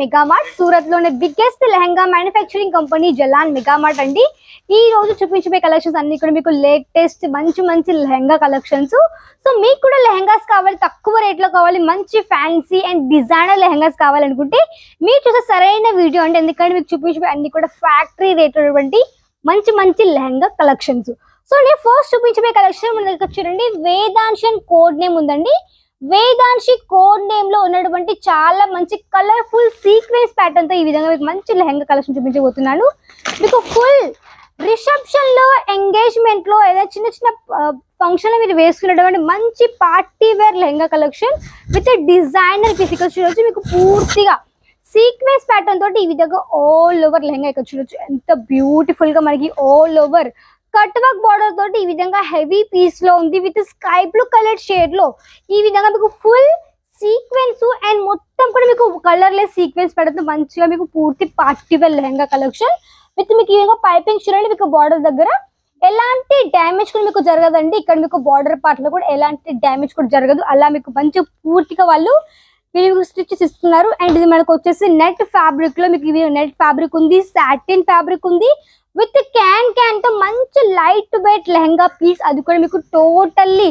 Megamart Surat లోనే biggest lehenga manufacturing company Jalan Megamart అండి. ఈ రోజు చూపించే కలెక్షన్స్ అన్ని కూడా మీకు లేటెస్ట్ మంచి లెహంగా కలెక్షన్స్. సో మీకు కూడా లెహంగాస్ కావాలి, తక్కువ రేట్ లో కావాలి, మంచి ఫ్యాన్సీ అండ్ డిజైనర్ లెహంగాస్ కావాలనుకుంటే మీరు చూసే సరైన వీడియో అంటే, ఎందుకంటే మీకు చూపించే అన్ని కూడా ఫ్యాక్టరీ రేట్ ఉన్నటువంటి మంచి లెహంగా కలెక్షన్స్. సో నేను ఫస్ట్ చూపించే కలెక్షన్ మన దగ్గర చూడండి, వేదాంశన్ కోడ్ నేమ్ ఉందండి. వేదాంశి కోడ్ నేమ్ లో ఉన్నటువంటి చాలా మంచి కలర్ఫుల్ సీక్వెన్స్ ప్యాటర్న్ తో ఈ విధంగా మీకు మంచి లెహంగా కలెక్షన్ చూపించబోతున్నాను. మీకు ఫుల్ రిసెప్షన్ లో, ఎంగేజ్మెంట్ లో, ఏదైనా చిన్న ఫంక్షన్ లో మీరు వేసుకున్నటువంటి మంచి party wear lehenga collection with designer piece. ఇక్కడ చూడొచ్చు మీకు పూర్తిగా సీక్వెన్స్ ప్యాటర్న్ తోటి ఈ విధంగా ఆల్ ఓవర్ లెహంగా ఇక్కడ చూడొచ్చు. ఎంత బ్యూటిఫుల్ గా మనకి all over cut work border తోటి ఈ విధంగా హెవీ పీస్ లో ఉంది with sky blue colour shade లో. ఈ విధంగా మీకు ఫుల్ సీక్వెన్స్ అండ్ మొత్తం కూడా మీకు కలర్ లెస్ సీక్వెన్స్ పెడుతుంది. మంచిగా మీకు పూర్తి party wear lehenga collection with మీకు ఈ విధంగా పైపింగ్ చూడండి. మీకు బార్డర్ దగ్గర ఎలాంటి డ్యామేజ్ కూడా మీకు జరగదండి. ఇక్కడ మీకు బార్డర్ పార్ట్ లో కూడా ఎలాంటి డ్యామేజ్ కూడా జరగదు. అలా మీకు మంచి పూర్తిగా వాళ్ళు వీళ్ళు స్టిచెస్ ఇస్తున్నారు. అండ్ ఇది మనకు వచ్చేసి నెట్ ఫ్యాబ్రిక్ లో మీకు నెట్ ఫ్యాబ్రిక్ ఉంది, సాటిన్ ఫ్యాబ్రిక్ ఉంది విత్ క్యాన్ తో మంచి లైట్ వెయిట్ లెహంగా పీస్. అది కూడా మీకు టోటల్లీ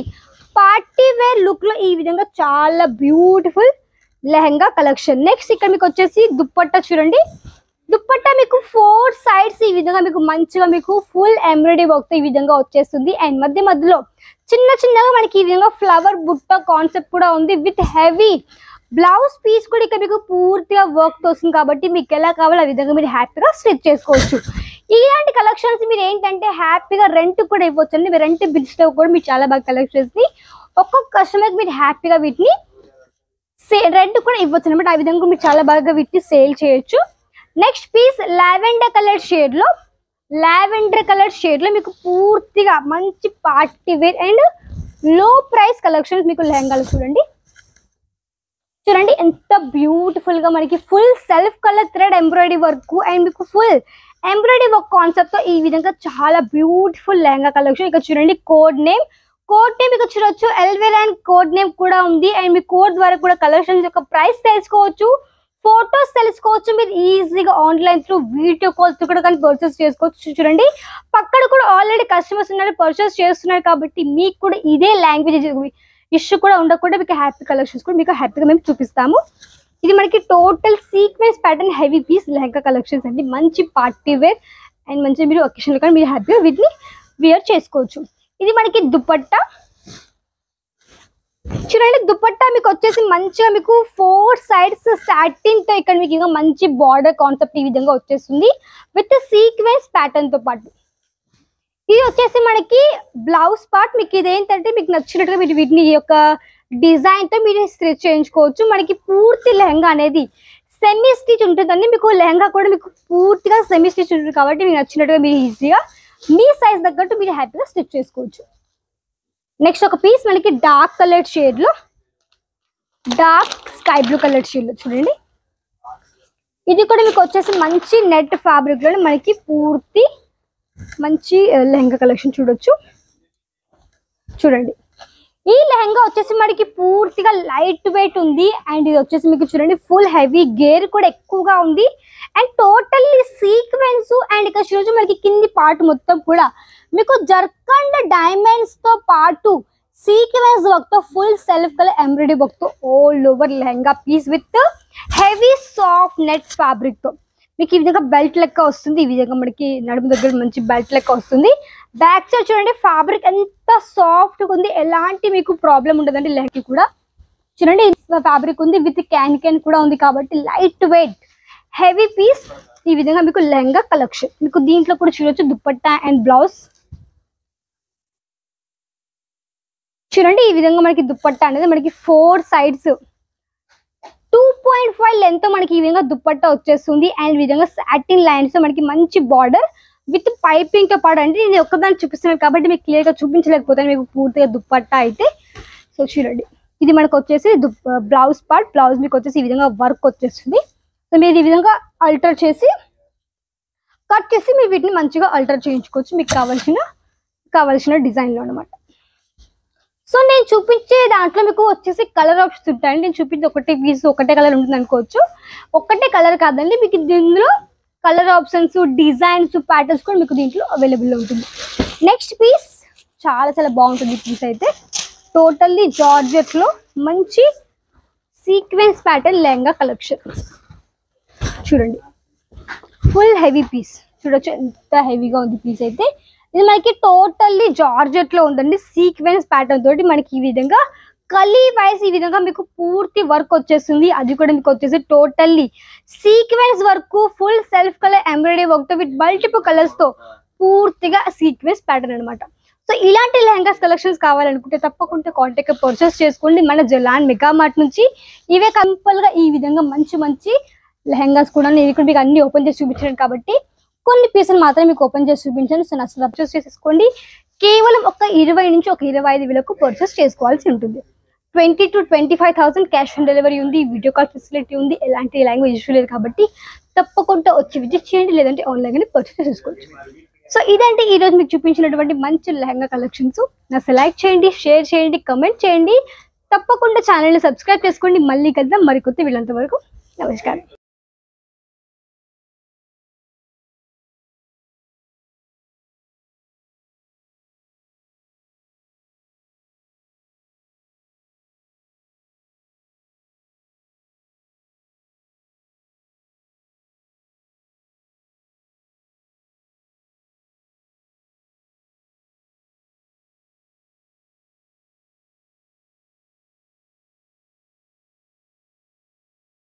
పార్టీ వేర్ లుక్ లో ఈ విధంగా చాలా బ్యూటిఫుల్ లెహంగా కలెక్షన్. నెక్స్ట్ ఇక్కడ మీకు వచ్చేసి దుప్పట్టా చూడండి. దుప్పట్టా మీకు 4 సైడ్స్ ఈ విధంగా మీకు మంచిగా మీకు ఫుల్ ఎంబ్రాయిడరీ వర్క్ తో ఈ విధంగా వచ్చేస్తుంది. అండ్ మధ్యలో చిన్నగా మనకి ఈ విధంగా ఫ్లవర్ బుట్ట కాన్సెప్ట్ కూడా ఉంది విత్ హెవీ బ్లౌజ్ పీస్ కూడా ఇక్కడ మీకు పూర్తిగా వర్క్ తో వస్తుంది. కాబట్టి మీకు ఎలా కావాలో ఆ విధంగా మీరు హ్యాపీగా స్టిచ్ చేసుకోవచ్చు. ఇలాంటి కలెక్షన్స్ మీరు ఏంటంటే హ్యాపీగా రెంట్ కూడా ఇవ్వచ్చు అండి. మీరు రెంట్ బిల్స్ లో కూడా మీరు చాలా బాగా కలెక్షన్స్ ని ఒక్కొక్క కస్టమర్ మీరు హ్యాపీగా వీటిని రెంట్ కూడా ఇవ్వచ్చు అనమాట. ఆ విధంగా మీరు చాలా బాగా వీటిని సేల్ చేయొచ్చు. Next piece lavender colour shade లో మీకు పూర్తిగా మంచి party wear and low price collections మీకు లెహంగాలు చూడండి ఎంత బ్యూటిఫుల్ గా మనకి full self colour thread embroidery work and మీకు ఫుల్ ఎంబ్రాయిడరీ వర్క్ కాన్సెప్ట్ తో ఈ విధంగా చాలా బ్యూటిఫుల్ లెహంగా కలెక్షన్. ఇక్కడ చూడండి కోడ్ నేమ్ ఇక్కడ చూడొచ్చు. ఎల్వేర్ అండ్ కోడ్ నేమ్ కూడా ఉంది. అండ్ మీ కోడ్ ద్వారా కూడా కలెక్షన్స్ యొక్క ప్రైస్ తెలుసుకోవచ్చు, ఫోటోస్ తెలుసుకోవచ్చు. మీరు ఈజీగా ఆన్లైన్ త్రూ వీడియో కాల్స్ కూడా కానీ పర్చేస్ చేసుకోవచ్చు. చూడండి పక్కన కూడా ఆల్రెడీ కస్టమర్స్ ఉన్నారు, పర్చేస్ చేస్తున్నారు. కాబట్టి మీకు కూడా ఇదే లాంగ్వేజ్ ఇష్యూ కూడా ఉండకుండా మీకు హ్యాపీ కలెక్షన్స్ కూడా మీకు హ్యాపీగా మేము చూపిస్తాము. ఇది మనకి total sequence pattern heavy piece lehenga collections అండి. మంచి పార్టీ వేర్ అండ్ మంచి మీరు ఒకేషన్ లో కానీ మీరు హ్యాపీగా వీటిని వేర్ చేసుకోవచ్చు. ఇది మనకి దుపట్టా చూడండి. దుపట్టా మీకు వచ్చేసి మంచిగా మీకు 4 సైడ్స్ సాటిన్ తో ఇక్కడ మీకు మంచి బార్డర్ కాన్సెప్ట్ ఈ విధంగా వచ్చేస్తుంది విత్ సీక్వెన్స్ ప్యాటర్న్ తో పాటు. ఇది వచ్చేసి మనకి బ్లౌజ్ పార్ట్. మీకు ఇదేంటంటే మీకు నచ్చినట్టుగా మీరు వీటిని ఈ యొక్క డిజైన్ తో మీరు స్టిచ్ చేయించుకోవచ్చు. మనకి పూర్తి లెహంగా అనేది సెమీ స్టిచ్ ఉంటుందండి. మీకు లెహంగా కూడా మీకు పూర్తిగా సెమీ స్టిచ్ ఉంటుంది. కాబట్టి మీకు నచ్చినట్టుగా మీరు ఈజీగా మీ సైజ్ తగ్గట్టు మీరు హ్యాపీగా స్టిచ్ చేసుకోవచ్చు. నెక్స్ట్ ఒక పీస్ మనకి డార్క్ కలర్ షేడ్ లో, dark sky blue colour shade లో చూడండి. ఇది కూడా మీకు వచ్చేసి మంచి నెట్ ఫ్యాబ్రిక్ లో మనకి పూర్తి మంచి లెహంగా కలెక్షన్ చూడండి. ఈ లెహంగా వచ్చేసి మనకి పూర్తిగా లైట్ వెయిట్ ఉంది. అండ్ ఇది వచ్చేసి మీకు చూడండి ఫుల్ హెవీ గేర్ కూడా ఎక్కువగా ఉంది. అండ్ టోటల్లీ సీక్వెన్స్ అండ్ ఇక్కడ చూడొచ్చు మనకి కింది పార్ట్ మొత్తం కూడా మీకు జర్కండ్ డైమండ్స్ తో పాటు సీక్వెన్స్ వర్క్ తో full self colour embroidery work తో all over lehenga piece with heavy soft net fabric తో మీకు ఈ విధంగా బెల్ట్ లెక్క వస్తుంది. ఈ విధంగా మనకి నడుము దగ్గర మంచి బెల్ట్ లెక్క వస్తుంది. బ్యాక్ సైడ్ చూడండి ఫ్యాబ్రిక్ ఎంత సాఫ్ట్ గా ఉంది, ఎలాంటి మీకు ప్రాబ్లం ఉండదండి. లెహంగా కూడా చూడండి ఫ్యాబ్రిక్ ఉంది విత్ క్యాన్ కూడా ఉంది. కాబట్టి లైట్ వెయిట్ హెవీ పీస్ ఈ విధంగా మీకు లెహంగా కలెక్షన్. మీకు దీంట్లో కూడా చూడొచ్చు దుపట్టా అండ్ బ్లౌజ్ చూడండి. ఈ విధంగా మనకి దుపట్టా అనేది మనకి 4 సైడ్స్ 2.5 లెంత్ మనకి ఈ విధంగా దుపట్టా వచ్చేస్తుంది. అండ్ ఈ విధంగా సాటిన్ లైన్స్ మనకి మంచి బార్డర్ విత్ పైపింగ్ తో పాటు. అంటే నేను ఒక్కదాన్ని చూపిస్తున్నాను కాబట్టి మీకు క్లియర్ గా చూపించలేకపోతాను మీకు పూర్తిగా దుపట్టా అయితే. సో చూడండి ఇది మనకు వచ్చేసి బ్లౌజ్ పార్ట్. బ్లౌజ్ మీకు వచ్చేసి ఈ విధంగా వర్క్ వచ్చేస్తుంది. సో మీరు ఈ విధంగా అల్టర్ చేసి కట్ చేసి మీరు వీటిని మంచిగా అల్టర్ చేయించుకోవచ్చు మీకు కావాల్సిన డిజైన్ లో అనమాట. సో నేను చూపించే దాంట్లో మీకు వచ్చేసి కలర్ ఆప్షన్స్ ఉంటాయండి. నేను చూపించే ఒకటే పీస్ ఒకటే కలర్ ఉంటుంది అనుకోవచ్చు. ఒకటే కలర్ కాదండి, మీకు ఇందులో కలర్ ఆప్షన్స్, డిజైన్స్, ప్యాటర్న్స్ కూడా మీకు దీంట్లో అవైలబుల్ ఉంటుంది. నెక్స్ట్ పీస్ చాలా చాలా బాగుంటుంది. ఈ పీస్ అయితే టోటల్లీ జార్జెట్ లో మంచి సీక్వెన్స్ ప్యాటర్న్ లెహంగా కలెక్షన్. చూడండి ఫుల్ హెవీ పీస్, చూడొచ్చు ఎంత హెవీగా ఉంది పీస్ అయితే. ఇది మనకి టోటల్లీ జార్జెట్ లో ఉందండి. సీక్వెన్స్ ప్యాటర్న్ తోటి మనకి ఈ విధంగా కలీ వైస్ ఈ విధంగా మీకు పూర్తి వర్క్ వచ్చేస్తుంది. అది కూడా మీకు వచ్చేసి totally sequence work, full self colour embroidery work తో విత్ మల్టిపుల్ కలర్స్ తో పూర్తిగా సీక్వెన్స్ ప్యాటర్న్ అనమాట. సో ఇలాంటి లెహంగాస్ కలెక్షన్స్ కావాలనుకుంటే తప్పకుండా కాంటాక్ట్ పర్చేస్ చేసుకోండి మన జలాన్ మెగా మార్ట్ నుంచి. ఇవే కంపల్ గా ఈ విధంగా మంచి మంచి లెహంగాస్ కూడా నేను ఇక్కడ మీకు అన్ని ఓపెన్ చేసి చూపించాను కాబట్టి కొన్ని పీసులు మాత్రమే మీకు ఓపెన్ చేసి చూపించాను. సో నచ్చ పర్చేస్ చేసేసుకోండి. కేవలం ఒక 20 నుంచి ఒక 25 వేలకు పర్చేస్ చేసుకోవాల్సి ఉంటుంది. 20 to 25,000 క్యాష్ ఆన్ డెలివరీ ఉంది, వీడియో కాల్ ఫెసిలిటీ ఉంది. ఎలాంటి లాంగ్వేజ్ ఇష్యూ లేదు కాబట్టి తప్పకుండా వచ్చి విజిట్ చేయండి, లేదంటే ఆన్లైన్ పర్చేస్ చేసుకోవచ్చు. సో ఇదంటే ఈ రోజు మీకు చూపించినటువంటి మంచి లెహంగా కలెక్షన్స్. నా లైక్ చేయండి, షేర్ చేయండి, కమెంట్ చేయండి. తప్పకుండా ఛానల్ని సబ్స్క్రైబ్ చేసుకోండి. మళ్ళీ కలుద్దాం మరికొత్త వీళ్ళంత వరకు. నమస్కారం.